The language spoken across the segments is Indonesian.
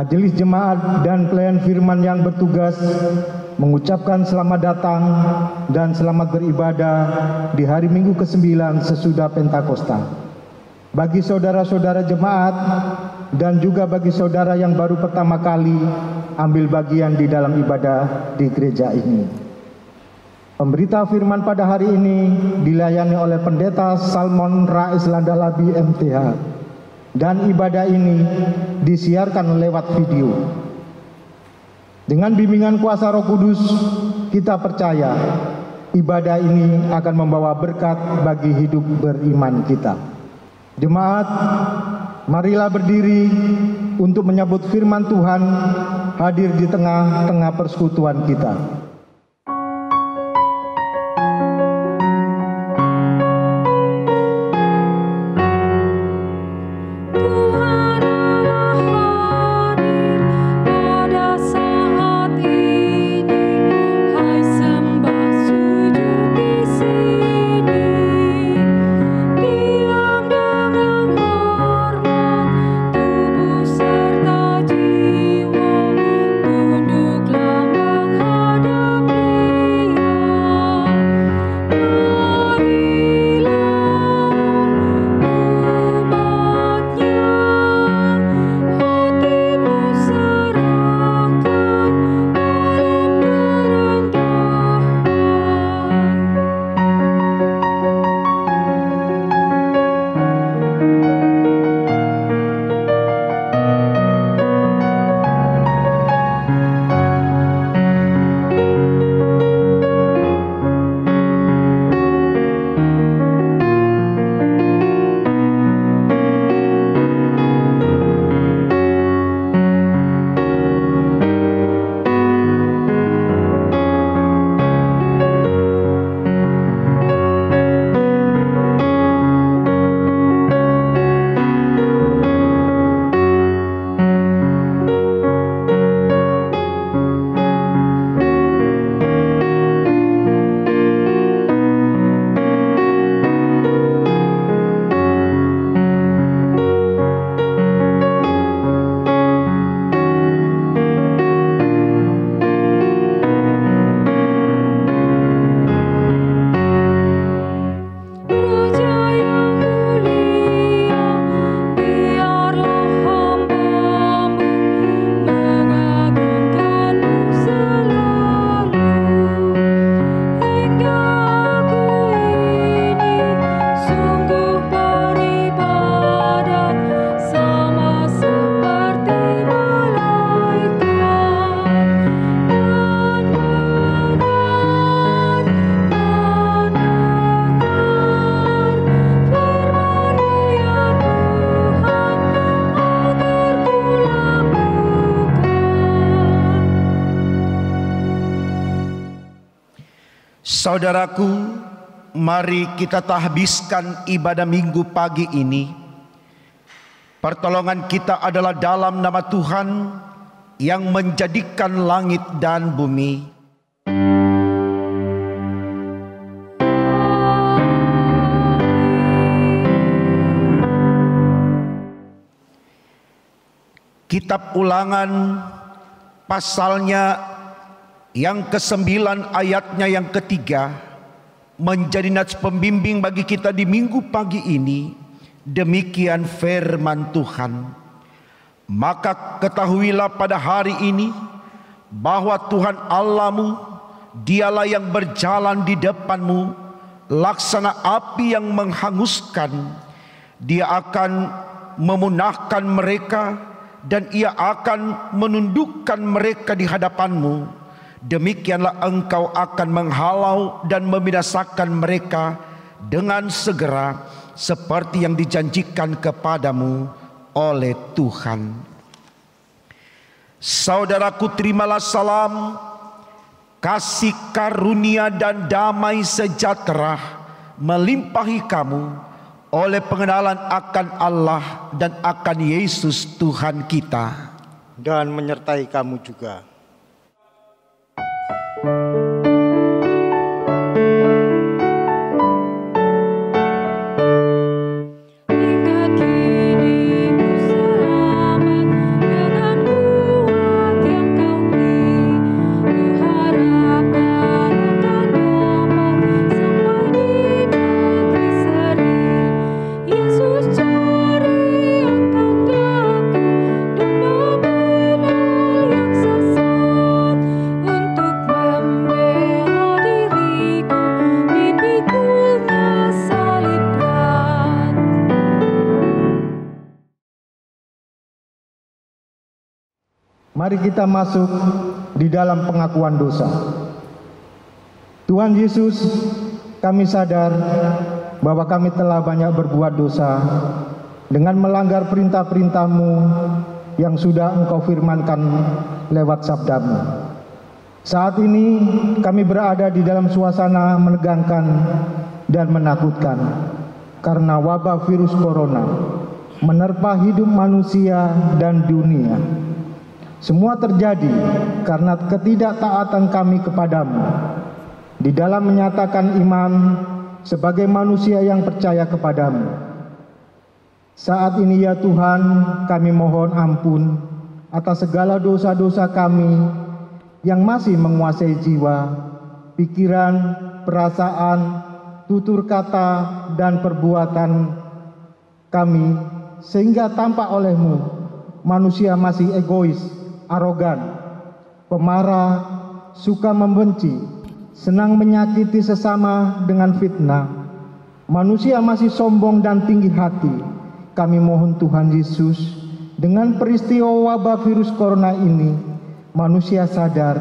Majelis Jemaat dan pelayan firman yang bertugas mengucapkan selamat datang dan selamat beribadah di hari Minggu ke-9 sesudah Pentakosta. Bagi saudara-saudara jemaat dan juga bagi saudara yang baru pertama kali ambil bagian di dalam ibadah di gereja ini. Pemberita firman pada hari ini dilayani oleh Pendeta Salmon Rais Landalabi MTH. Dan ibadah ini disiarkan lewat video. Dengan bimbingan kuasa Roh Kudus, kita percaya ibadah ini akan membawa berkat bagi hidup beriman kita. Jemaat, marilah berdiri untuk menyambut firman Tuhan hadir di tengah-tengah persekutuan kita. Saudaraku, mari kita tahbiskan ibadah minggu pagi ini. Pertolongan kita adalah dalam nama Tuhan yang menjadikan langit dan bumi. Kitab Ulangan pasalnya yang ke-9 ayatnya yang ke-3 menjadi nats pembimbing bagi kita di minggu pagi ini. Demikian firman Tuhan. Maka ketahuilah pada hari ini bahwa Tuhan Allahmu, dialah yang berjalan di depanmu laksana api yang menghanguskan. Dia akan memunahkan mereka dan ia akan menundukkan mereka di hadapanmu. Demikianlah engkau akan menghalau dan membinasakan mereka dengan segera seperti yang dijanjikan kepadamu oleh Tuhan. Saudaraku, terimalah salam, kasih karunia dan damai sejahtera melimpahi kamu oleh pengenalan akan Allah dan akan Yesus Tuhan kita, dan menyertai kamu juga. Hingga kini ku selamat denganmu. Mari kita masuk di dalam pengakuan dosa. Tuhan Yesus, kami sadar bahwa kami telah banyak berbuat dosa dengan melanggar perintah-perintah-Mu yang sudah Engkau firmankan lewat sabda-Mu. Saat ini kami berada di dalam suasana menegangkan dan menakutkan karena wabah virus corona menerpa hidup manusia dan dunia. Semua terjadi karena ketidaktaatan kami kepadamu di dalam menyatakan iman sebagai manusia yang percaya kepadamu. Saat ini ya Tuhan, kami mohon ampun atas segala dosa-dosa kami yang masih menguasai jiwa, pikiran, perasaan, tutur kata, dan perbuatan kami, sehingga tampak oleh-Mu manusia masih egois, arogan, pemarah, suka membenci, senang menyakiti sesama dengan fitnah. Manusia masih sombong dan tinggi hati. Kami mohon Tuhan Yesus, dengan peristiwa wabah virus corona ini, manusia sadar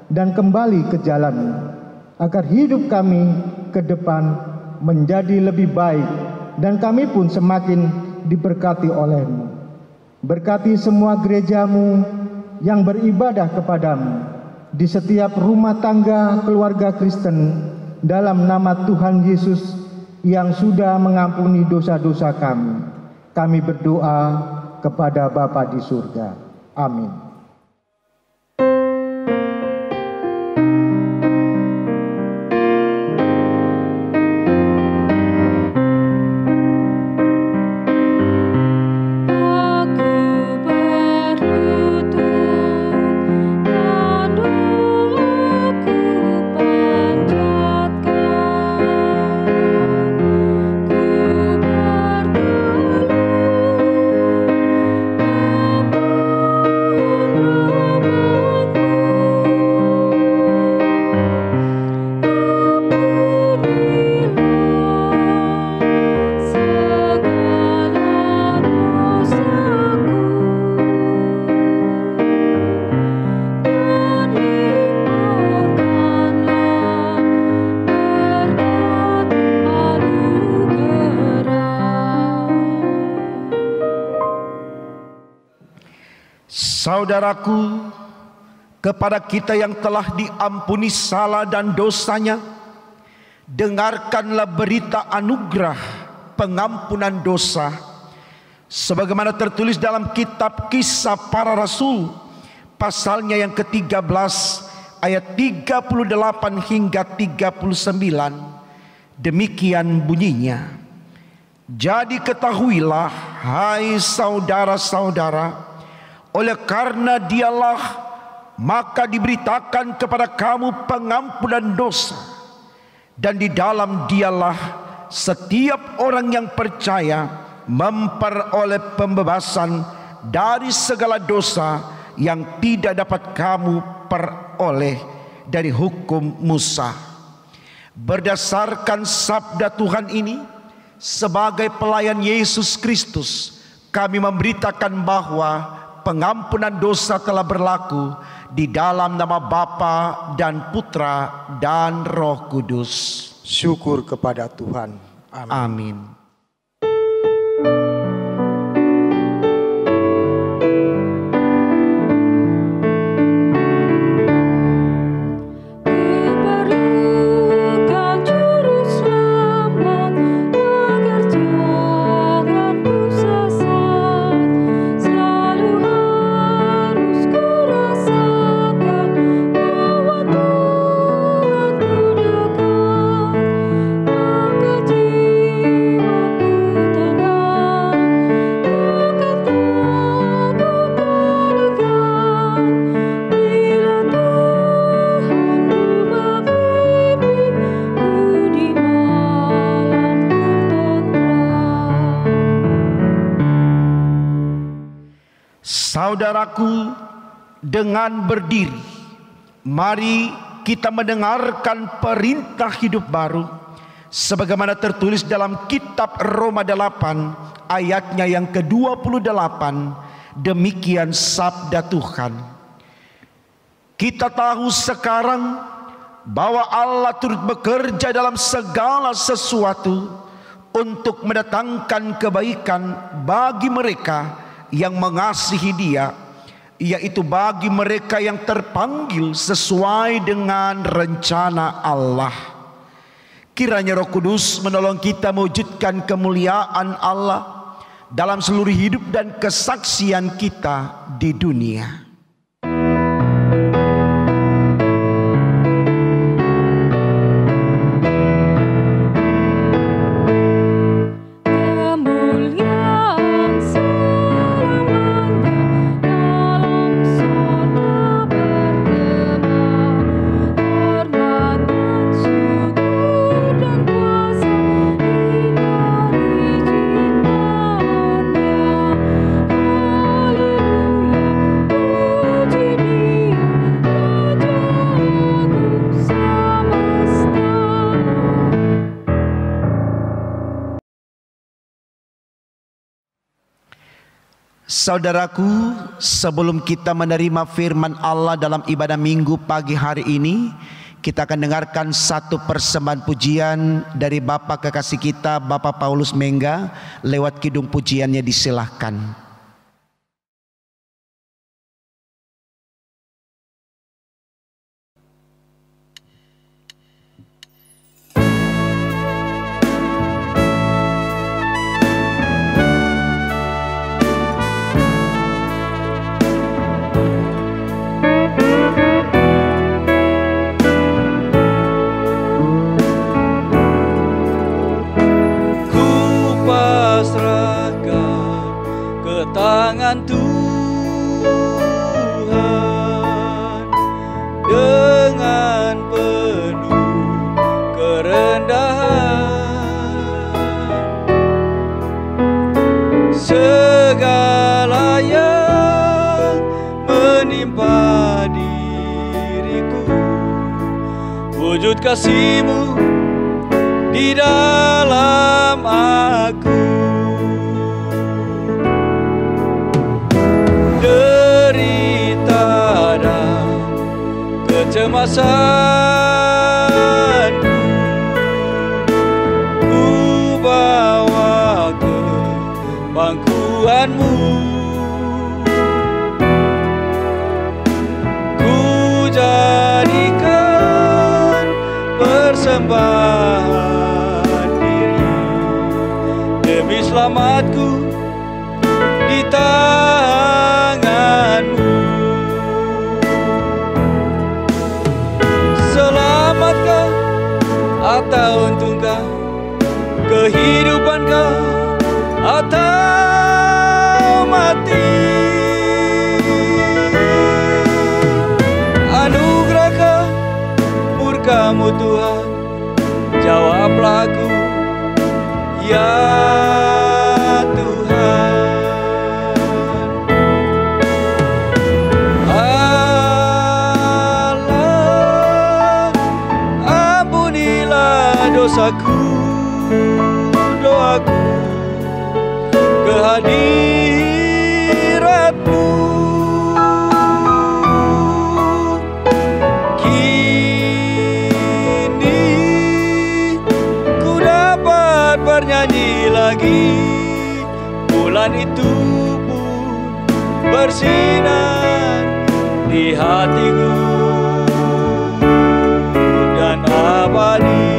dan kembali ke jalan, agar hidup kami ke depan menjadi lebih baik dan kami pun semakin diberkati oleh-Mu. Berkati semua gereja-Mu yang beribadah kepadamu di setiap rumah tangga keluarga Kristen dalam nama Tuhan Yesus yang sudah mengampuni dosa-dosa kami. Kami berdoa kepada Bapa di surga. Amin. Saudaraku, kepada kita yang telah diampuni salah dan dosanya, dengarkanlah berita anugerah pengampunan dosa sebagaimana tertulis dalam kitab Kisah Para Rasul pasalnya yang ke-13 ayat 38 hingga 39. Demikian bunyinya. Jadi ketahuilah, hai saudara-saudara, oleh karena Dialah maka diberitakan kepada kamu pengampunan dosa, dan di dalam Dialah setiap orang yang percaya memperoleh pembebasan dari segala dosa yang tidak dapat kamu peroleh dari hukum Musa. Berdasarkan sabda Tuhan ini, sebagai pelayan Yesus Kristus, kami memberitakan bahwa pengampunan dosa telah berlaku di dalam nama Bapa dan Putra dan Roh Kudus. Syukur kepada Tuhan. Amin. Amin. Saudaraku, dengan berdiri, mari kita mendengarkan perintah hidup baru sebagaimana tertulis dalam kitab Roma 8 ayatnya yang ke-28. Demikian sabda Tuhan. Kita tahu sekarang bahwa Allah turut bekerja dalam segala sesuatu untuk mendatangkan kebaikan bagi mereka yang mengasihi Dia, yaitu bagi mereka yang terpanggil sesuai dengan rencana Allah. Kiranya Roh Kudus menolong kita mewujudkan kemuliaan Allah dalam seluruh hidup dan kesaksian kita di dunia. Saudaraku, sebelum kita menerima firman Allah dalam ibadah minggu pagi hari ini, kita akan dengarkan satu persembahan pujian dari Bapak kekasih kita, Bapak Paulus Mengga. Lewat kidung pujiannya disilahkan. Tangan Tuhan dengan penuh kerendahan, segala yang menimpa diriku, wujud kasih-Mu di dalam aku. Kecemasanku ku bawa ke pangkuan-Mu, ku jadikan persembahan diri demi selamatku di tangan-Mu. Selamatkah atau untungkah, kehidupankah atau mati, anugerahkah murka-Mu Tuhan, jawablah aku ya Tuhan. Dosaku, doaku, kehadirat-Mu, kini ku dapat bernyanyi lagi. Bulan itu pun bersinar di hatiku dan abadi.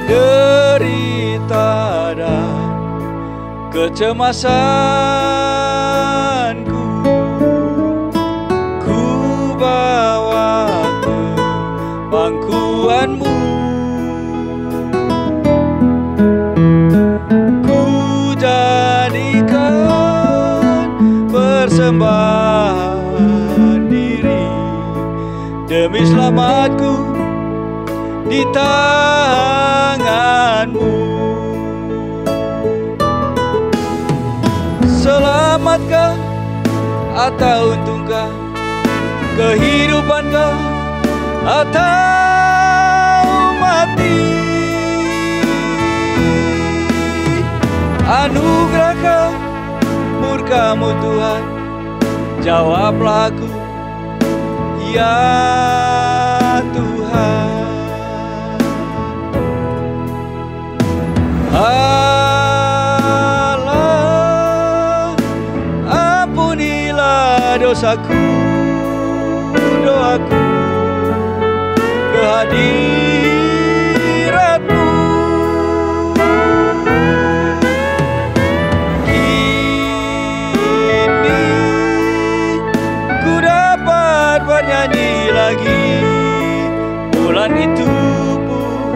Derita dan kecemasanku ku bawa ke pangkuan-Mu, ku jadikan persembahan diri demi selamatku di tangan-Mu. Selamatkah atau untungkah? Kehidupankah atau mati? Anugerahkah murka-Mu Tuhan? Jawablah aku, ya Tuhan. Allah, ampunilah dosaku, doaku, kehadirat-Mu. Kini ku dapat bernyanyi lagi, bulan itu pun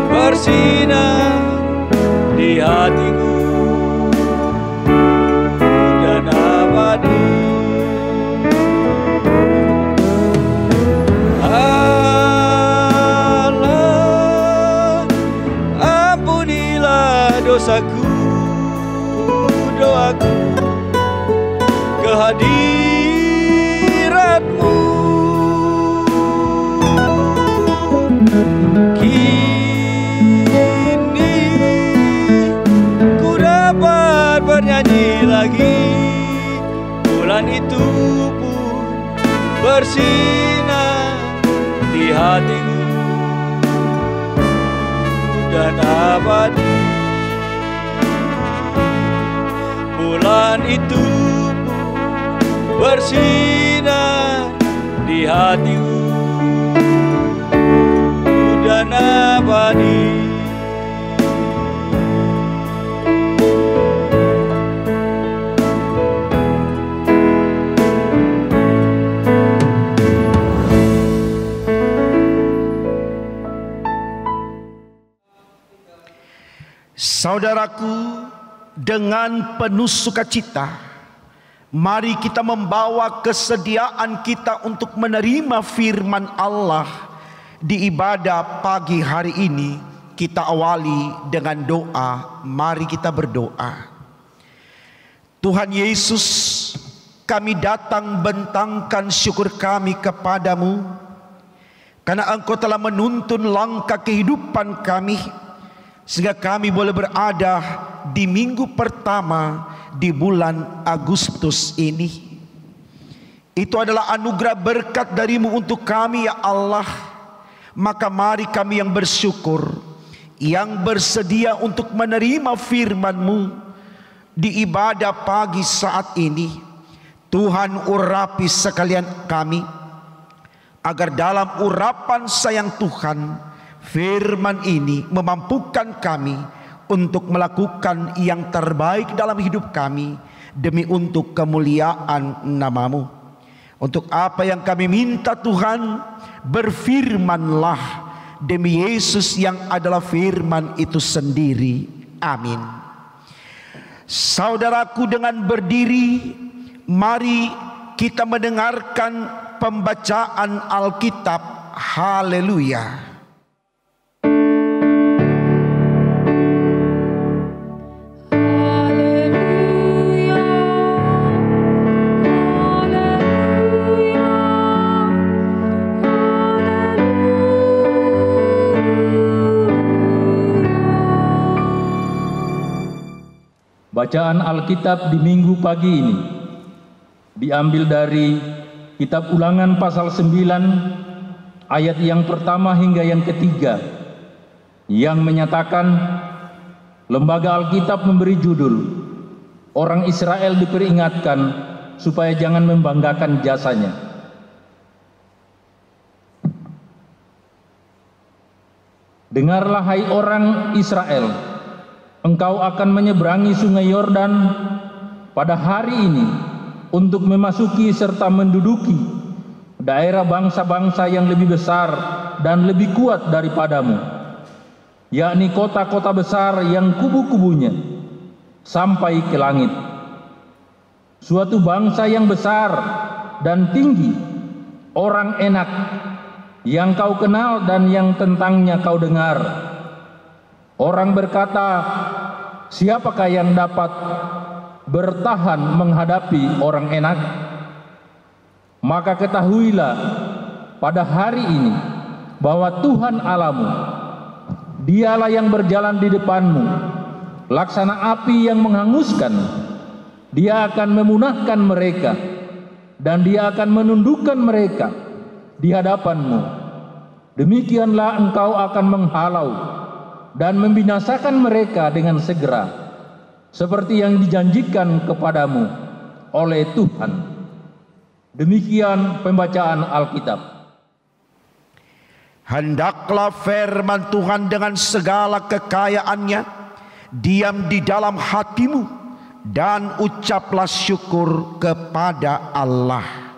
bersinar di hatiku dan abadi. Allah, ampunilah dosaku, doaku, kehadirat-Mu. Kini ku dapat bernyanyi lagi, bulan itu pun bersinar di hatiku dan abadi. Bulan itu pun bersinar di hatiku dan abadi. Saudaraku, dengan penuh sukacita, mari kita membawa kesediaan kita untuk menerima firman Allah di ibadah pagi hari ini. Kita awali dengan doa. Mari kita berdoa. Tuhan Yesus, kami datang bentangkan syukur kami kepadamu, karena Engkau telah menuntun langkah kehidupan kami, sehingga kami boleh berada di minggu pertama di bulan Agustus ini. Itu adalah anugerah berkat dari-Mu untuk kami, ya Allah. Maka mari kami yang bersyukur, yang bersedia untuk menerima firman-Mu di ibadah pagi saat ini. Tuhan, urapi sekalian kami, agar dalam urapan sayang Tuhan, firman ini memampukan kami untuk melakukan yang terbaik dalam hidup kami, demi untuk kemuliaan nama-Mu. Untuk apa yang kami minta Tuhan, berfirmanlah demi Yesus yang adalah firman itu sendiri. Amin. Saudaraku, dengan berdiri, mari kita mendengarkan pembacaan Alkitab. Haleluya. Bacaan Alkitab di minggu pagi ini diambil dari Kitab Ulangan pasal 9 ayat yang pertama hingga yang ketiga, yang menyatakan lembaga Alkitab memberi judul "Orang Israel diperingatkan supaya jangan membanggakan jasanya". Dengarlah hai orang Israel, engkau akan menyeberangi sungai Yordan pada hari ini untuk memasuki serta menduduki daerah bangsa-bangsa yang lebih besar dan lebih kuat daripadamu, yakni kota-kota besar yang kubu-kubunya sampai ke langit. Suatu bangsa yang besar dan tinggi, orang enak, yang kau kenal dan yang tentangnya kau dengar. Orang berkata, siapakah yang dapat bertahan menghadapi orang enak? Maka ketahuilah pada hari ini bahwa Tuhan Allahmu, Dialah yang berjalan di depanmu, laksana api yang menghanguskan. Dia akan memunahkan mereka, dan Dia akan menundukkan mereka di hadapanmu. Demikianlah engkau akan menghalau dan membinasakan mereka dengan segera, seperti yang dijanjikan kepadamu oleh Tuhan. Demikian pembacaan Alkitab. Hendaklah firman Tuhan dengan segala kekayaannya diam di dalam hatimu, dan ucaplah syukur kepada Allah.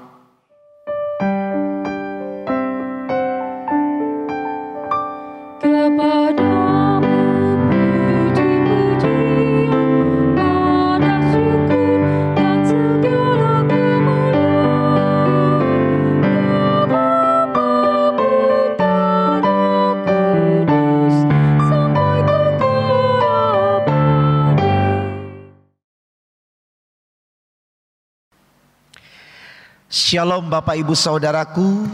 Shalom Bapak Ibu Saudaraku,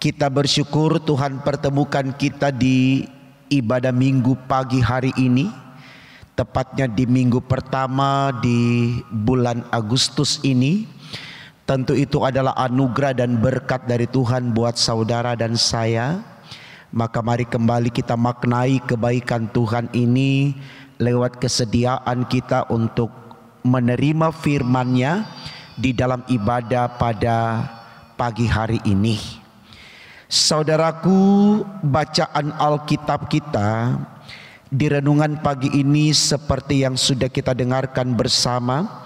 kita bersyukur Tuhan pertemukan kita di ibadah minggu pagi hari ini, tepatnya di minggu pertama di bulan Agustus ini. Tentu itu adalah anugerah dan berkat dari Tuhan buat saudara dan saya. Maka mari kembali kita maknai kebaikan Tuhan ini lewat kesediaan kita untuk menerima firman-Nya di dalam ibadah pada pagi hari ini. Saudaraku, bacaan Alkitab kita di renungan pagi ini seperti yang sudah kita dengarkan bersama,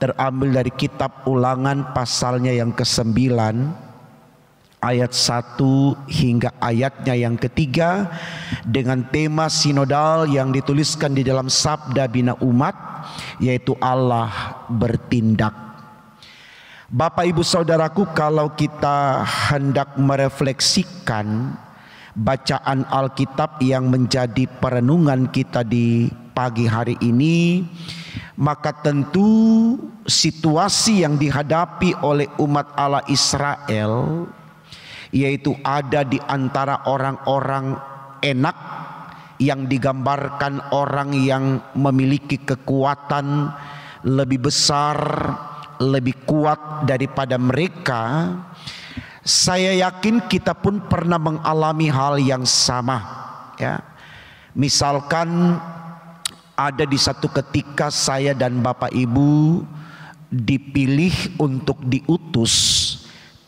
terambil dari kitab Ulangan pasalnya yang ke-9 ayat 1 hingga ayatnya yang ke-3, dengan tema sinodal yang dituliskan di dalam Sabda Bina Umat, yaitu Allah bertindak. Bapak Ibu Saudaraku, kalau kita hendak merefleksikan bacaan Alkitab yang menjadi perenungan kita di pagi hari ini, maka tentu situasi yang dihadapi oleh umat Allah Israel, yaitu ada di antara orang-orang enak yang digambarkan orang yang memiliki kekuatan lebih besar, lebih kuat daripada mereka. Saya yakin kita pun pernah mengalami hal yang sama, ya. Misalkan ada di satu ketika saya dan Bapak Ibu dipilih untuk diutus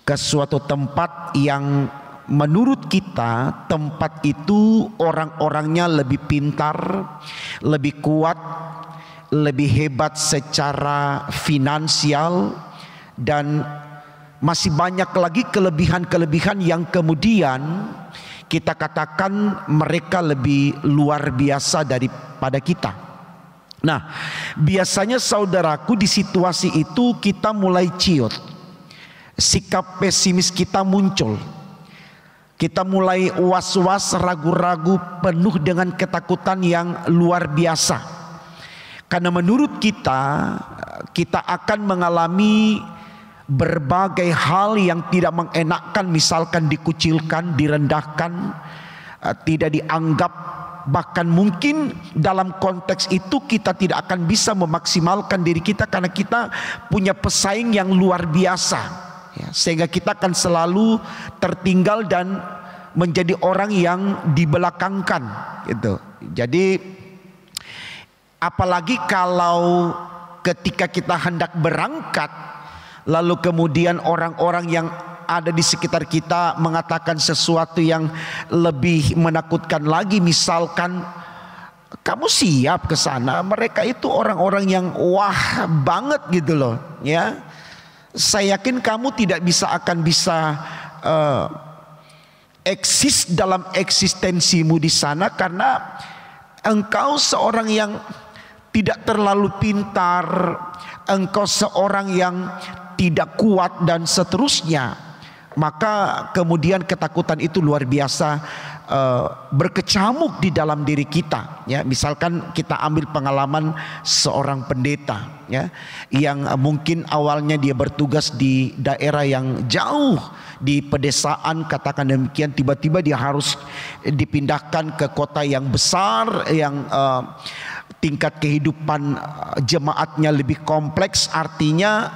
ke suatu tempat yang menurut kita tempat itu orang-orangnya lebih pintar, lebih kuat, lebih hebat secara finansial, dan masih banyak lagi kelebihan-kelebihan yang kemudian kita katakan mereka lebih luar biasa daripada kita. Nah, biasanya saudaraku di situasi itu kita mulai ciut, sikap pesimis kita muncul, kita mulai was-was, ragu-ragu, penuh dengan ketakutan yang luar biasa. Karena menurut kita akan mengalami berbagai hal yang tidak mengenakkan, misalkan dikucilkan, direndahkan, tidak dianggap, bahkan mungkin dalam konteks itu kita tidak akan bisa memaksimalkan diri kita karena kita punya pesaing yang luar biasa, ya, sehingga kita akan selalu tertinggal dan menjadi orang yang dibelakangkan, gitu. Jadi apalagi kalau ketika kita hendak berangkat, lalu kemudian orang-orang yang ada di sekitar kita mengatakan sesuatu yang lebih menakutkan lagi, misalkan kamu siap ke sana. Mereka itu orang-orang yang wah banget gitu loh, ya. Saya yakin kamu tidak akan bisa eksis dalam eksistensimu di sana karena engkau seorang yang tidak terlalu pintar, engkau seorang yang tidak kuat dan seterusnya. Maka kemudian ketakutan itu luar biasa berkecamuk di dalam diri kita, ya. Misalkan kita ambil pengalaman seorang pendeta, ya, yang mungkin awalnya dia bertugas di daerah yang jauh di pedesaan, katakan demikian, tiba-tiba dia harus dipindahkan ke kota yang besar, yang tingkat kehidupan jemaatnya lebih kompleks. Artinya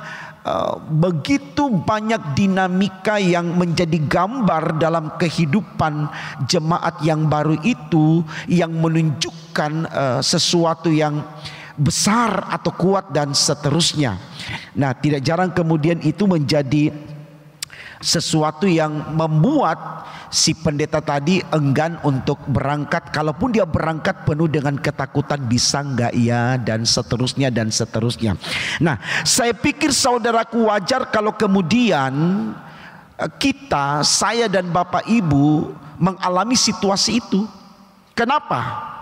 begitu banyak dinamika yang menjadi gambar dalam kehidupan jemaat yang baru itu, yang menunjukkan sesuatu yang besar atau kuat dan seterusnya. Nah, tidak jarang kemudian itu menjadi sesuatu yang membuat si pendeta tadi enggan untuk berangkat. Kalaupun dia berangkat penuh dengan ketakutan, bisa enggak ya, dan seterusnya dan seterusnya. Nah, saya pikir saudaraku, wajar kalau kemudian kita, saya dan Bapak Ibu mengalami situasi itu. Kenapa?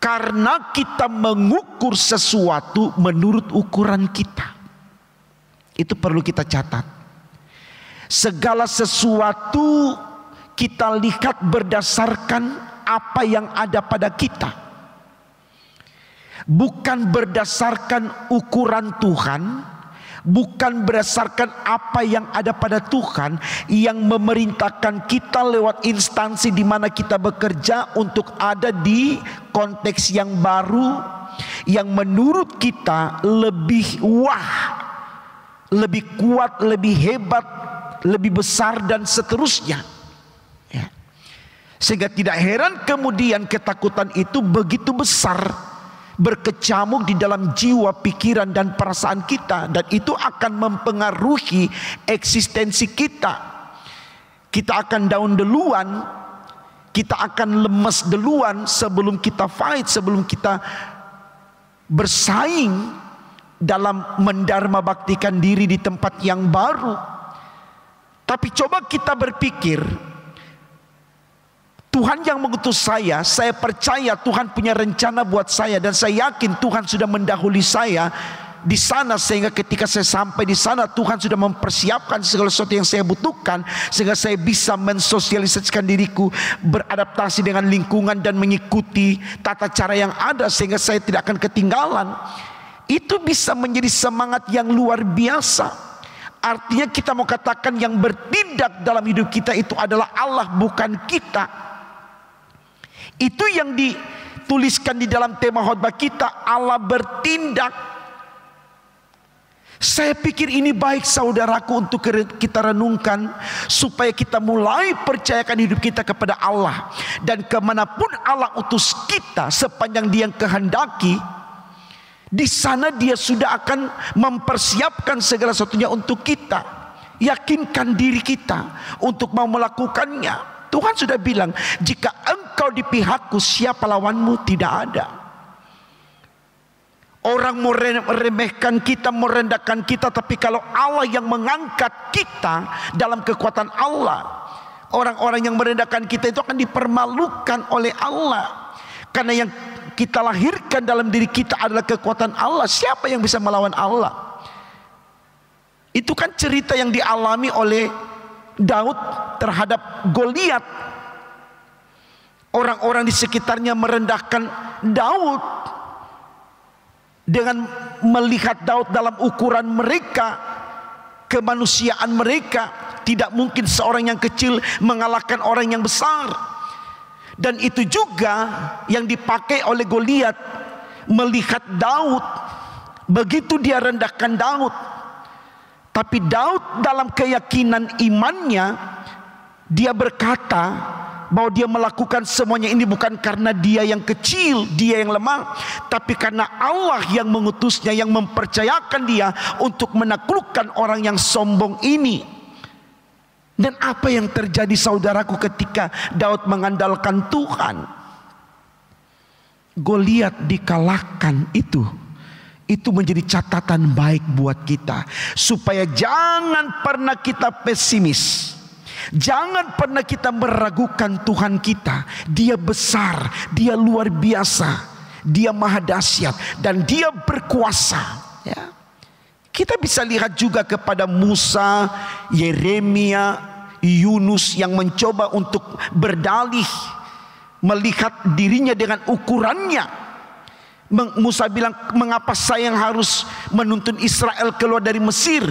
Karena kita mengukur sesuatu menurut ukuran kita. Itu perlu kita catat. Segala sesuatu kita lihat berdasarkan apa yang ada pada kita, bukan berdasarkan ukuran Tuhan, bukan berdasarkan apa yang ada pada Tuhan yang memerintahkan kita lewat instansi di mana kita bekerja untuk ada di konteks yang baru, yang menurut kita lebih lebih kuat, lebih hebat, lebih besar dan seterusnya, ya. Sehingga tidak heran kemudian ketakutan itu begitu besar berkecamuk di dalam jiwa, pikiran dan perasaan kita, dan itu akan mempengaruhi eksistensi kita. Kita akan down duluan, kita akan lemas duluan sebelum kita fight, sebelum kita bersaing dalam mendharma baktikan diri di tempat yang baru. Tapi coba kita berpikir, Tuhan yang mengutus saya percaya Tuhan punya rencana buat saya, dan saya yakin Tuhan sudah mendahului saya di sana, sehingga ketika saya sampai di sana Tuhan sudah mempersiapkan segala sesuatu yang saya butuhkan, sehingga saya bisa mensosialisasikan diriku, beradaptasi dengan lingkungan dan mengikuti tata cara yang ada sehingga saya tidak akan ketinggalan. Itu bisa menjadi semangat yang luar biasa. Artinya kita mau katakan yang bertindak dalam hidup kita itu adalah Allah, bukan kita. Itu yang dituliskan di dalam tema khotbah kita, Allah bertindak. Saya pikir ini baik saudaraku untuk kita renungkan, supaya kita mulai percayakan hidup kita kepada Allah. Dan kemanapun Allah utus kita, sepanjang Dia yang kehendaki, di sana Dia sudah akan mempersiapkan segala sesuatunya untuk kita. Yakinkan diri kita untuk mau melakukannya. Tuhan sudah bilang, jika engkau di pihakku, siapa lawanmu? Tidak ada. Orang mau meremehkan kita, merendahkan kita, tapi kalau Allah yang mengangkat kita dalam kekuatan Allah, orang-orang yang merendahkan kita itu akan dipermalukan oleh Allah. Karena yang kita lahirkan dalam diri kita adalah kekuatan Allah. Siapa yang bisa melawan Allah? Itu kan cerita yang dialami oleh Daud terhadap Goliat. Orang-orang di sekitarnya merendahkan Daud dengan melihat Daud dalam ukuran mereka, kemanusiaan mereka. Tidak mungkin seorang yang kecil mengalahkan orang yang besar. Dan itu juga yang dipakai oleh Goliat, melihat Daud, begitu dia rendahkan Daud. Tapi Daud dalam keyakinan imannya, dia berkata bahwa dia melakukan semuanya ini bukan karena dia yang kecil, dia yang lemah, tapi karena Allah yang mengutusnya, yang mempercayakan dia untuk menaklukkan orang yang sombong ini. Dan apa yang terjadi saudaraku ketika Daud mengandalkan Tuhan? Goliat dikalahkan itu. Itu menjadi catatan baik buat kita, supaya jangan pernah kita pesimis. Jangan pernah kita meragukan Tuhan kita. Dia besar, Dia luar biasa, Dia maha dahsyat, dan Dia berkuasa, ya. Kita bisa lihat juga kepada Musa, Yeremia, Yunus yang mencoba untuk berdalih, melihat dirinya dengan ukurannya. Musa bilang, mengapa saya yang harus menuntun Israel keluar dari Mesir?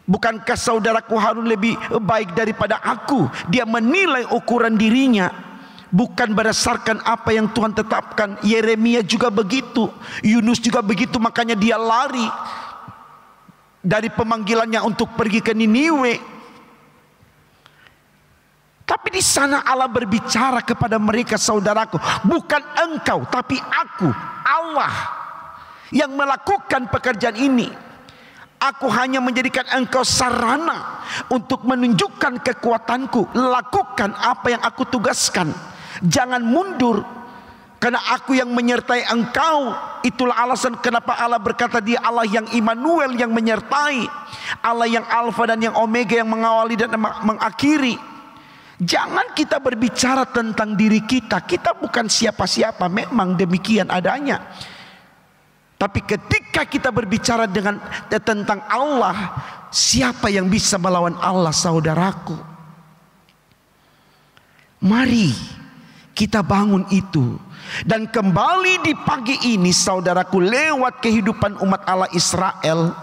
Bukankah saudaraku Harun lebih baik daripada aku? Dia menilai ukuran dirinya, bukan berdasarkan apa yang Tuhan tetapkan. Yeremia juga begitu, Yunus juga begitu. Makanya dia lari dari pemanggilannya untuk pergi ke Niniwe. Tapi di sana Allah berbicara kepada mereka, saudaraku, bukan engkau tapi aku, Allah, yang melakukan pekerjaan ini. Aku hanya menjadikan engkau sarana untuk menunjukkan kekuatanku. Lakukan apa yang aku tugaskan. Jangan mundur, karena aku yang menyertai engkau. Itulah alasan kenapa Allah berkata Dia Allah yang Immanuel, yang menyertai, Allah yang Alfa dan yang Omega, yang mengawali dan mengakhiri. Jangan kita berbicara tentang diri kita. Kita bukan siapa-siapa, memang demikian adanya. Tapi ketika kita berbicara tentang Allah, siapa yang bisa melawan Allah, saudaraku? Mari kita bangun itu. Dan kembali di pagi ini, saudaraku, lewat kehidupan umat Allah Israel,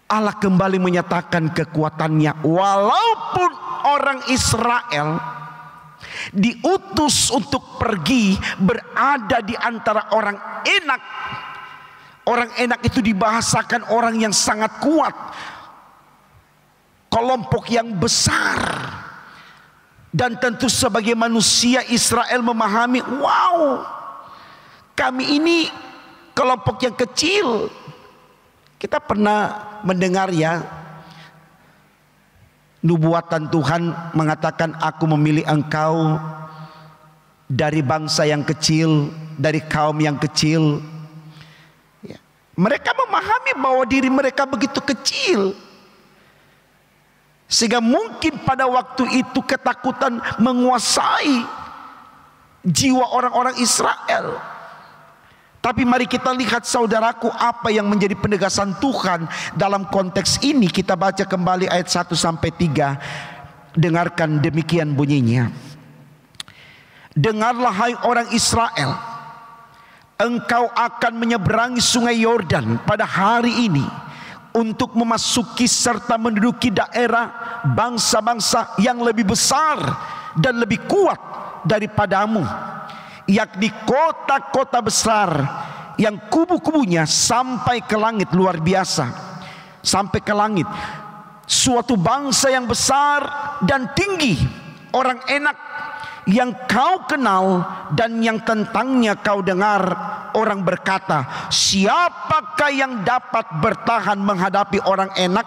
Allah kembali menyatakan kekuatannya. Walaupun orang Israel diutus untuk pergi berada di antara orang enak. Orang enak itu dibahasakan orang yang sangat kuat, kelompok yang besar. Dan tentu sebagai manusia Israel memahami, wow, kami ini kelompok yang kecil. Kita pernah mendengar ya, nubuatan Tuhan mengatakan, aku memilih engkau dari bangsa yang kecil, dari kaum yang kecil. Ya. Mereka memahami bahwa diri mereka begitu kecil, sehingga mungkin pada waktu itu ketakutan menguasai jiwa orang-orang Israel. Tapi mari kita lihat, saudaraku, apa yang menjadi penegasan Tuhan dalam konteks ini. Kita baca kembali ayat 1-3. Dengarkan, demikian bunyinya. Dengarlah hai orang Israel, engkau akan menyeberangi sungai Yordan pada hari ini untuk memasuki serta menduduki daerah bangsa-bangsa yang lebih besar dan lebih kuat daripadamu, yakni kota-kota besar yang kubu-kubunya sampai ke langit, luar biasa, sampai ke langit. Suatu bangsa yang besar dan tinggi, orang enak yang kau kenal dan yang tentangnya kau dengar orang berkata, siapakah yang dapat bertahan menghadapi orang enak?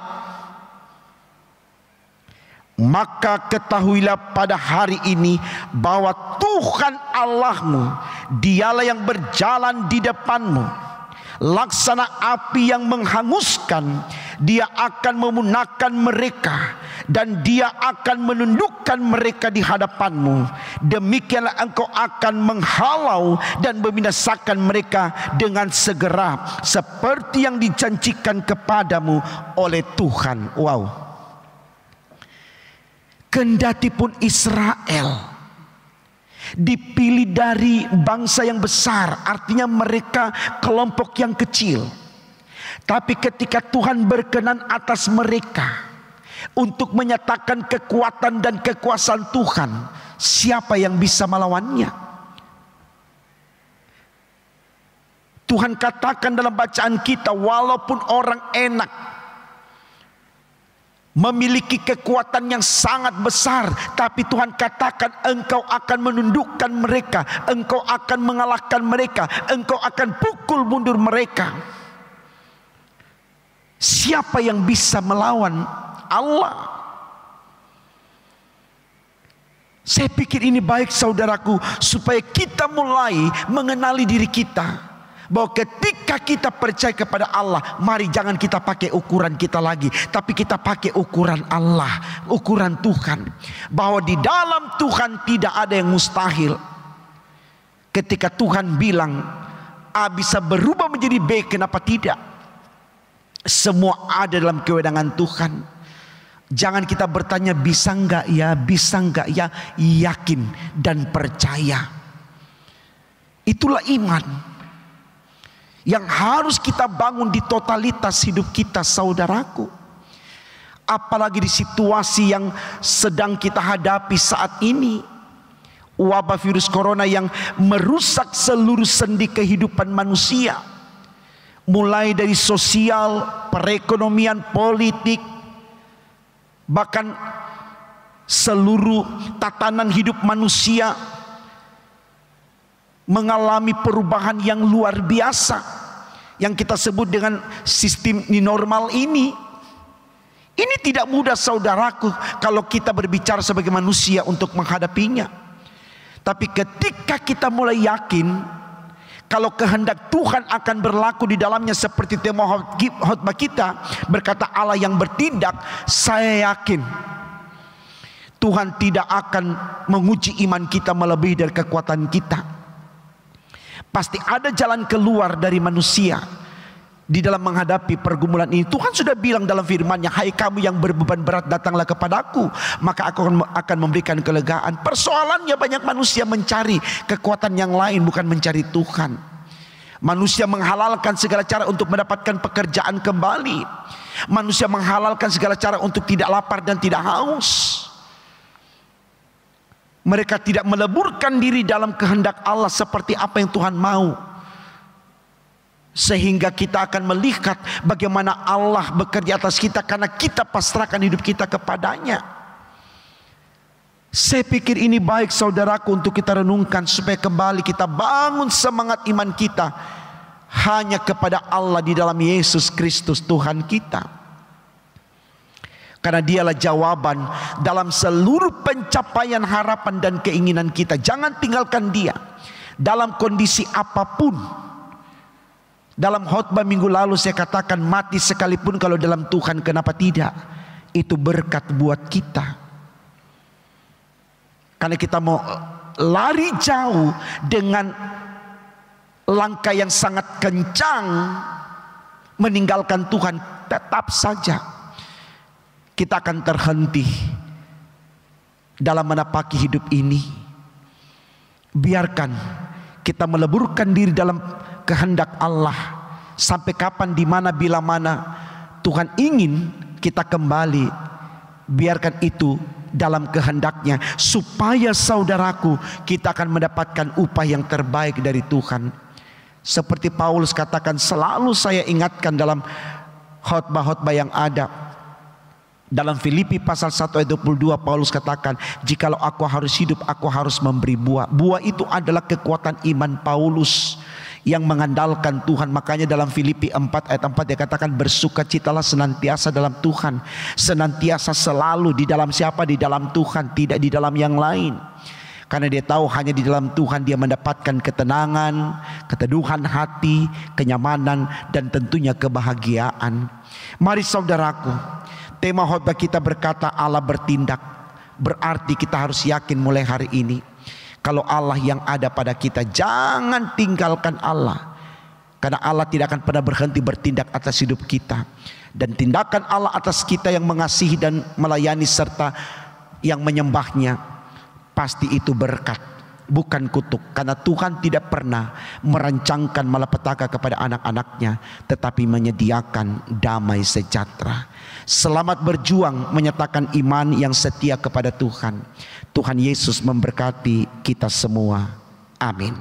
Maka ketahuilah pada hari ini bahwa Tuhan Allahmu, Dialah yang berjalan di depanmu, laksana api yang menghanguskan. Dia akan memunahkan mereka dan Dia akan menundukkan mereka di hadapanmu. Demikianlah engkau akan menghalau dan membinasakan mereka dengan segera, seperti yang dijanjikan kepadamu oleh Tuhan. Wow. Kendati pun Israel dipilih dari bangsa yang besar, artinya mereka kelompok yang kecil, tapi ketika Tuhan berkenan atas mereka untuk menyatakan kekuatan dan kekuasaan Tuhan, siapa yang bisa melawannya? Tuhan katakan dalam bacaan kita, walaupun orang enak memiliki kekuatan yang sangat besar, tapi Tuhan katakan engkau akan menundukkan mereka, engkau akan mengalahkan mereka, engkau akan pukul mundur mereka. Siapa yang bisa melawan Allah? Saya pikir ini baik, saudaraku, supaya kita mulai mengenali diri kita, bahwa ketika kita percaya kepada Allah, mari jangan kita pakai ukuran kita lagi, tapi kita pakai ukuran Allah, ukuran Tuhan. Bahwa di dalam Tuhan tidak ada yang mustahil. Ketika Tuhan bilang A bisa berubah menjadi B, kenapa tidak? Semua ada dalam kewenangan Tuhan. Jangan kita bertanya bisa enggak ya, bisa enggak ya. Yakin dan percaya. Itulah iman yang harus kita bangun di totalitas hidup kita, saudaraku. Apalagi di situasi yang sedang kita hadapi saat ini. Wabah virus corona yang merusak seluruh sendi kehidupan manusia. Mulai dari sosial, perekonomian, politik, bahkan seluruh tatanan hidup manusia mengalami perubahan yang luar biasa. Yang kita sebut dengan sistem new normal ini. Ini tidak mudah, saudaraku, kalau kita berbicara sebagai manusia untuk menghadapinya. Tapi ketika kita mulai yakin kalau kehendak Tuhan akan berlaku di dalamnya, seperti tema khotbah kita, berkata Allah yang bertindak, saya yakin Tuhan tidak akan menguji iman kita melebihi dari kekuatan kita. Pasti ada jalan keluar dari manusia di dalam menghadapi pergumulan ini. Tuhan sudah bilang dalam firman-Nya, hai kamu yang berbeban berat, datanglah kepadaku, maka aku akan memberikan kelegaan. Persoalannya banyak manusia mencari kekuatan yang lain, bukan mencari Tuhan. Manusia menghalalkan segala cara untuk mendapatkan pekerjaan kembali. Manusia menghalalkan segala cara untuk tidak lapar dan tidak haus. Mereka tidak meleburkan diri dalam kehendak Allah seperti apa yang Tuhan mau. Sehingga kita akan melihat bagaimana Allah bekerja atas kita karena kita pasrahkan hidup kita kepadanya. Saya pikir ini baik, saudaraku, untuk kita renungkan supaya kembali kita bangun semangat iman kita hanya kepada Allah di dalam Yesus Kristus Tuhan kita. Karena dialah jawaban dalam seluruh pencapaian harapan dan keinginan kita. Jangan tinggalkan dia dalam kondisi apapun. Dalam khotbah minggu lalu saya katakan, mati sekalipun kalau dalam Tuhan, kenapa tidak? Itu berkat buat kita. Karena kita mau lari jauh dengan langkah yang sangat kencang meninggalkan Tuhan, tetap saja kita akan terhenti dalam menapaki hidup ini. Biarkan kita meleburkan diri dalam kehendak Allah. Sampai kapan, di mana, bila mana Tuhan ingin kita kembali, biarkan itu dalam kehendaknya, supaya saudaraku kita akan mendapatkan upah yang terbaik dari Tuhan. Seperti Paulus katakan, selalu saya ingatkan dalam khotbah-khotbah yang ada. Dalam Filipi pasal 1 ayat 22, Paulus katakan, jikalau aku harus hidup, aku harus memberi buah. Buah itu adalah kekuatan iman Paulus yang mengandalkan Tuhan. Makanya dalam Filipi 4 ayat 4 dia katakan, bersukacitalah senantiasa dalam Tuhan. Senantiasa selalu di dalam siapa? Di dalam Tuhan, tidak di dalam yang lain. Karena dia tahu hanya di dalam Tuhan dia mendapatkan ketenangan, keteduhan hati, kenyamanan, dan tentunya kebahagiaan. Mari saudaraku, tema khotbah kita berkata Allah bertindak. Berarti kita harus yakin mulai hari ini, kalau Allah yang ada pada kita, jangan tinggalkan Allah. Karena Allah tidak akan pernah berhenti bertindak atas hidup kita. Dan tindakan Allah atas kita yang mengasihi dan melayani serta yang menyembahnya, pasti itu berkat, bukan kutuk. Karena Tuhan tidak pernah merancangkan malapetaka kepada anak-anaknya, tetapi menyediakan damai sejahtera. Selamat berjuang menyatakan iman yang setia kepada Tuhan. Tuhan Yesus memberkati kita semua. Amin.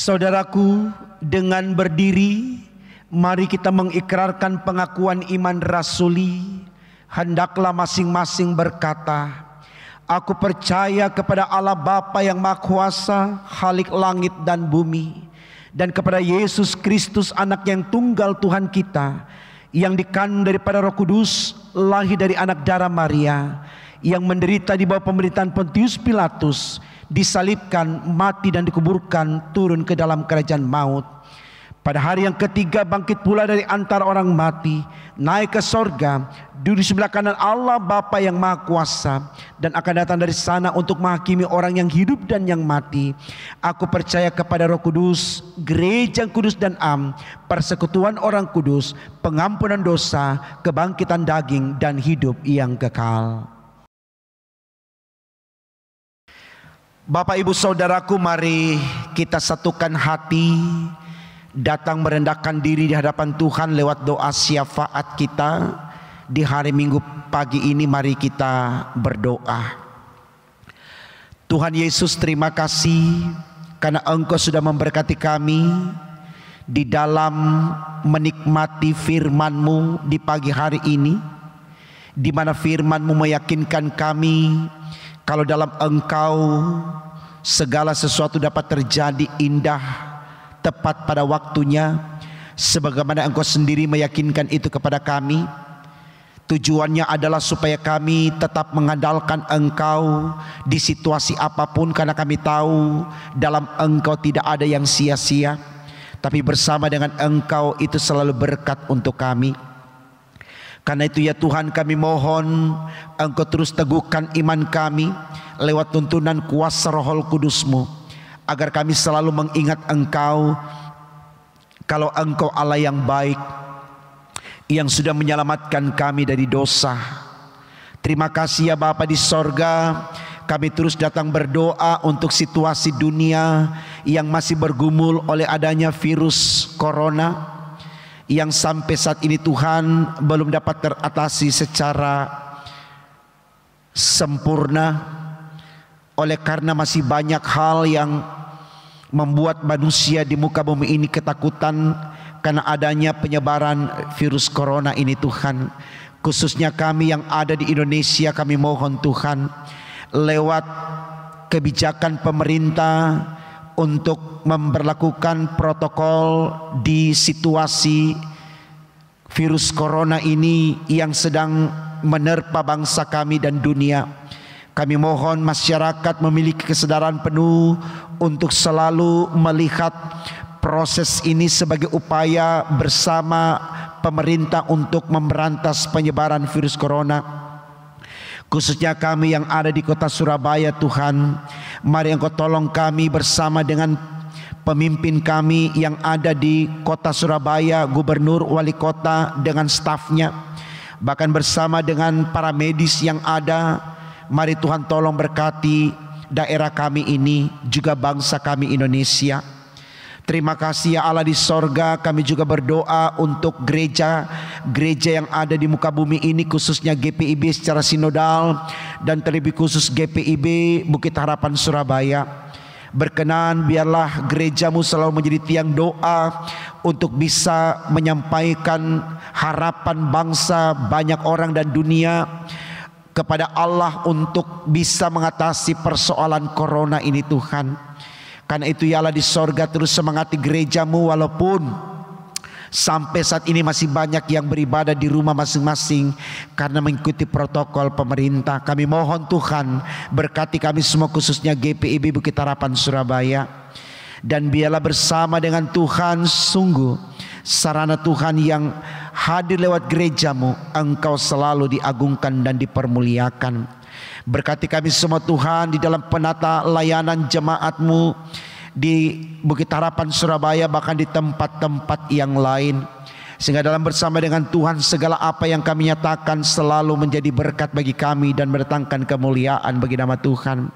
Saudaraku, dengan berdiri, mari kita mengikrarkan pengakuan iman rasuli. Hendaklah masing-masing berkata, aku percaya kepada Allah Bapa yang Maha Kuasa, Khalik langit dan bumi, dan kepada Yesus Kristus, anak yang tunggal Tuhan kita, yang dikandung daripada Roh Kudus, lahir dari anak darah Maria, yang menderita di bawah pemerintahan Pontius Pilatus, disalibkan, mati dan dikuburkan, turun ke dalam kerajaan maut. Pada hari yang ketiga bangkit pula dari antara orang mati, naik ke sorga, duduk di sebelah kanan Allah Bapa yang Maha Kuasa, dan akan datang dari sana untuk menghakimi orang yang hidup dan yang mati. Aku percaya kepada Roh Kudus, gereja kudus dan am, persekutuan orang kudus, pengampunan dosa, kebangkitan daging, dan hidup yang kekal. Bapak Ibu Saudaraku, mari kita satukan hati, datang merendahkan diri di hadapan Tuhan lewat doa syafaat kita. Di hari Minggu pagi ini mari kita berdoa. Tuhan Yesus, terima kasih karena Engkau sudah memberkati kami di dalam menikmati firman-Mu di pagi hari ini, di mana firman-Mu meyakinkan kami kalau dalam Engkau segala sesuatu dapat terjadi indah, tepat pada waktunya, sebagaimana Engkau sendiri meyakinkan itu kepada kami. Tujuannya adalah supaya kami tetap mengandalkan Engkau di situasi apapun, karena kami tahu dalam Engkau tidak ada yang sia-sia, tapi bersama dengan Engkau itu selalu berkat untuk kami. Karena itu ya Tuhan, kami mohon Engkau terus teguhkan iman kami lewat tuntunan kuasa Roh Kudus-Mu, agar kami selalu mengingat Engkau, kalau Engkau Allah yang baik, yang sudah menyelamatkan kami dari dosa. Terima kasih ya Bapa di sorga. Kami terus datang berdoa untuk situasi dunia yang masih bergumul oleh adanya virus corona, yang sampai saat ini Tuhan belum dapat teratasi secara sempurna, oleh karena masih banyak hal yang membuat manusia di muka bumi ini ketakutan karena adanya penyebaran virus corona ini Tuhan. Khususnya kami yang ada di Indonesia, kami mohon Tuhan lewat kebijakan pemerintah untuk memberlakukan protokol di situasi virus corona ini yang sedang menerpa bangsa kami dan dunia. Kami mohon masyarakat memiliki kesadaran penuh untuk selalu melihat proses ini sebagai upaya bersama pemerintah untuk memberantas penyebaran virus corona. Khususnya kami yang ada di kota Surabaya Tuhan, mari Engkau tolong kami bersama dengan pemimpin kami yang ada di kota Surabaya, gubernur, wali kota dengan stafnya, bahkan bersama dengan para medis yang ada. Mari Tuhan tolong berkati daerah kami ini, juga bangsa kami Indonesia. Terima kasih ya Allah di sorga. Kami juga berdoa untuk gereja yang ada di muka bumi ini, khususnya GPIB secara sinodal, dan terlebih khusus GPIB Bukit Harapan Surabaya. Berkenan biarlah gerejamu selalu menjadi tiang doa untuk bisa menyampaikan harapan bangsa, banyak orang dan dunia kepada Allah untuk bisa mengatasi persoalan corona ini Tuhan. Karena itu ya Allah di sorga, terus semangati gerejamu, walaupun sampai saat ini masih banyak yang beribadah di rumah masing-masing karena mengikuti protokol pemerintah. Kami mohon Tuhan berkati kami semua, khususnya GPIB Bukit Harapan Surabaya. Dan biarlah bersama dengan Tuhan, sungguh sarana Tuhan yang hadir lewat gerejamu, Engkau selalu diagungkan dan dipermuliakan. Berkati kami semua Tuhan di dalam penata layanan jemaat-Mu di Bukit Harapan Surabaya, bahkan di tempat-tempat yang lain, sehingga dalam bersama dengan Tuhan segala apa yang kami nyatakan selalu menjadi berkat bagi kami dan mendatangkan kemuliaan bagi nama Tuhan.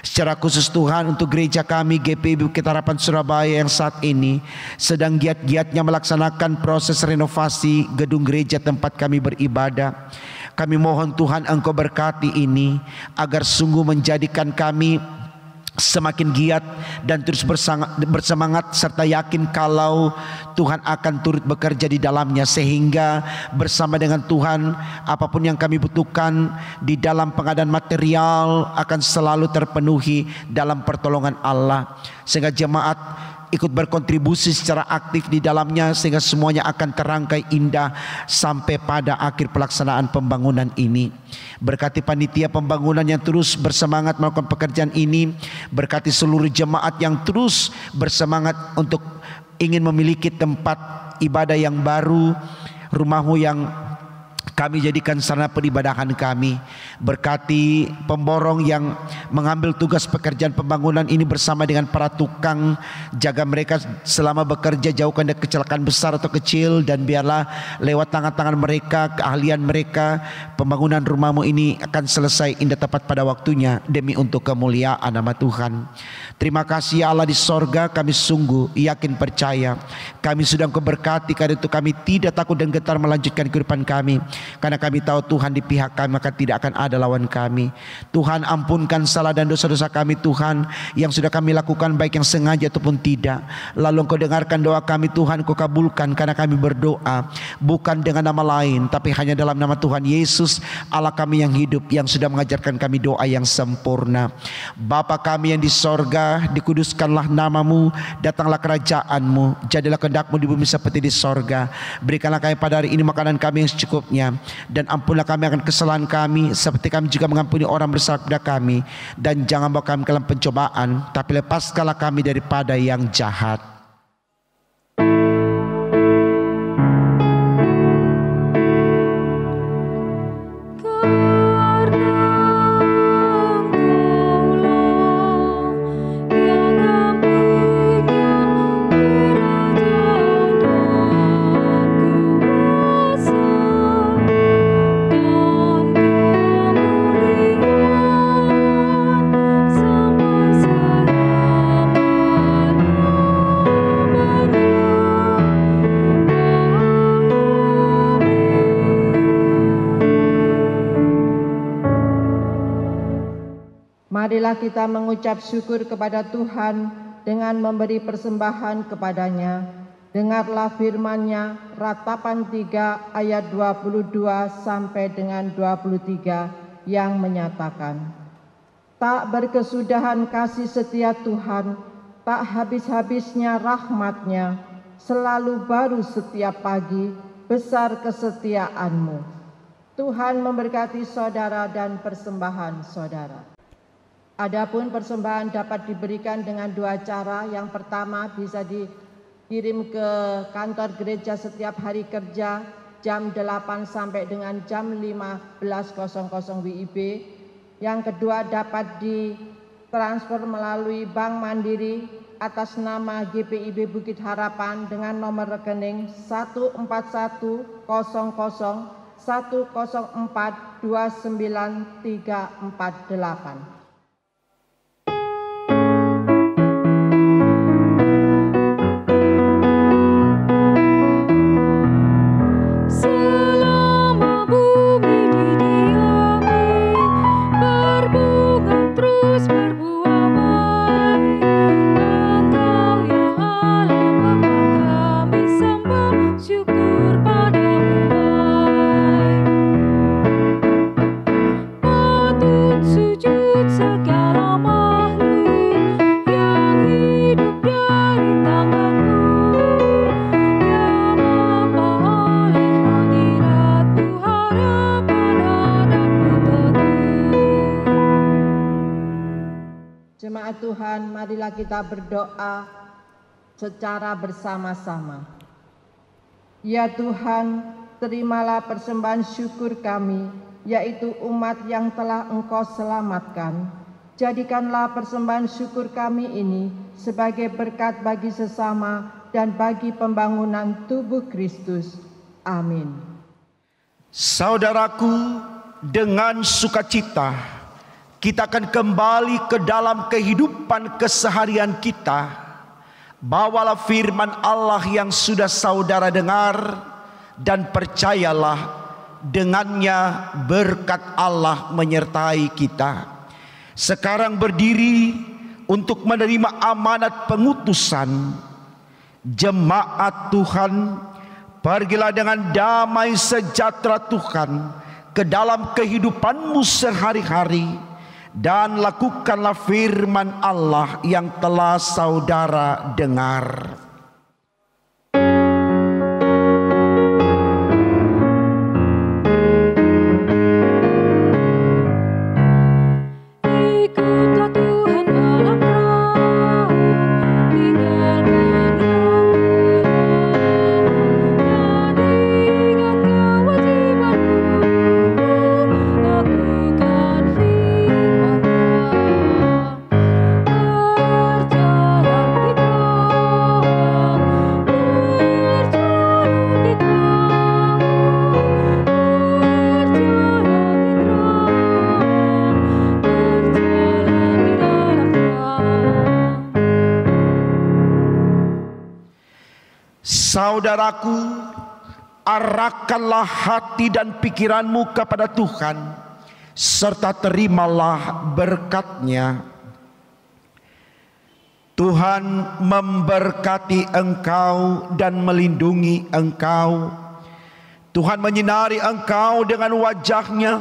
Secara khusus Tuhan untuk gereja kami GPIB Bukit Harapan Surabaya yang saat ini sedang giat-giatnya melaksanakan proses renovasi gedung gereja tempat kami beribadah. Kami mohon Tuhan Engkau berkati ini, agar sungguh menjadikan kami semakin giat dan terus bersemangat serta yakin kalau Tuhan akan turut bekerja di dalamnya, sehingga bersama dengan Tuhan apapun yang kami butuhkan di dalam pengadaan material akan selalu terpenuhi dalam pertolongan Allah, sehingga jemaat ikut berkontribusi secara aktif di dalamnya, sehingga semuanya akan terangkai indah sampai pada akhir pelaksanaan pembangunan ini. Berkati panitia pembangunan yang terus bersemangat melakukan pekerjaan ini, berkati seluruh jemaat yang terus bersemangat untuk ingin memiliki tempat ibadah yang baru, rumahmu yang kami jadikan sarana peribadahan kami. Berkati pemborong yang mengambil tugas pekerjaan pembangunan ini bersama dengan para tukang, jaga mereka selama bekerja, jauhkan dari kecelakaan besar atau kecil, dan biarlah lewat tangan-tangan mereka, keahlian mereka, pembangunan rumahmu ini akan selesai indah tepat pada waktunya demi untuk kemuliaan nama Tuhan. Terima kasih ya Allah di sorga, kami sungguh yakin percaya kami sudah Engkau berkati, karena itu kami tidak takut dan gentar melanjutkan kehidupan kami, karena kami tahu Tuhan di pihak kami, maka tidak akan ada lawan kami. Tuhan, ampunkan salah dan dosa-dosa kami Tuhan, yang sudah kami lakukan baik yang sengaja ataupun tidak. Lalu Engkau dengarkan doa kami Tuhan, Engkau kabulkan, karena kami berdoa bukan dengan nama lain, tapi hanya dalam nama Tuhan Yesus, Allah kami yang hidup, yang sudah mengajarkan kami doa yang sempurna. Bapa kami yang di sorga, dikuduskanlah namamu, datanglah kerajaanmu, jadilah kehendak-Mu di bumi seperti di sorga. Berikanlah kami pada hari ini makanan kami yang secukupnya, dan ampunlah kami akan kesalahan kami, seperti kami juga mengampuni orang bersalah kepada kami, dan jangan bawa kami ke dalam pencobaan, tapi lepaskanlah kami daripada yang jahat. Marilah kita mengucap syukur kepada Tuhan dengan memberi persembahan kepadanya. Dengarlah firman-Nya, Ratapan 3 ayat 22 sampai dengan 23 yang menyatakan, tak berkesudahan kasih setia Tuhan, tak habis-habisnya rahmat-Nya, selalu baru setiap pagi, besar kesetiaan-Mu. Tuhan memberkati saudara dan persembahan saudara. Adapun persembahan dapat diberikan dengan dua cara. Yang pertama bisa dikirim ke kantor gereja setiap hari kerja jam 8 sampai dengan jam 15.00 WIB. Yang kedua dapat ditransfer melalui Bank Mandiri atas nama GPIB Bukit Harapan dengan nomor rekening 1410010429348. Tuhan, marilah kita berdoa secara bersama-sama. Ya Tuhan, terimalah persembahan syukur kami, yaitu umat yang telah Engkau selamatkan. Jadikanlah persembahan syukur kami ini sebagai berkat bagi sesama dan bagi pembangunan tubuh Kristus. Amin. Saudaraku, dengan sukacita kita akan kembali ke dalam kehidupan keseharian kita. Bawalah firman Allah yang sudah saudara dengar, dan percayalah dengannya berkat Allah menyertai kita. Sekarang berdiri untuk menerima amanat pengutusan. Jemaat Tuhan, pergilah dengan damai sejahtera Tuhan ke dalam kehidupanmu sehari-hari, dan lakukanlah firman Allah yang telah saudara dengar. Saudaraku, arahkanlah hati dan pikiranmu kepada Tuhan, serta terimalah berkat-Nya. Tuhan memberkati engkau dan melindungi engkau. Tuhan menyinari engkau dengan wajah-Nya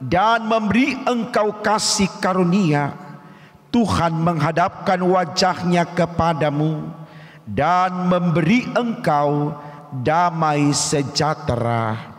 dan memberi engkau kasih karunia. Tuhan menghadapkan wajah-Nya kepadamu dan memberi engkau damai sejahtera.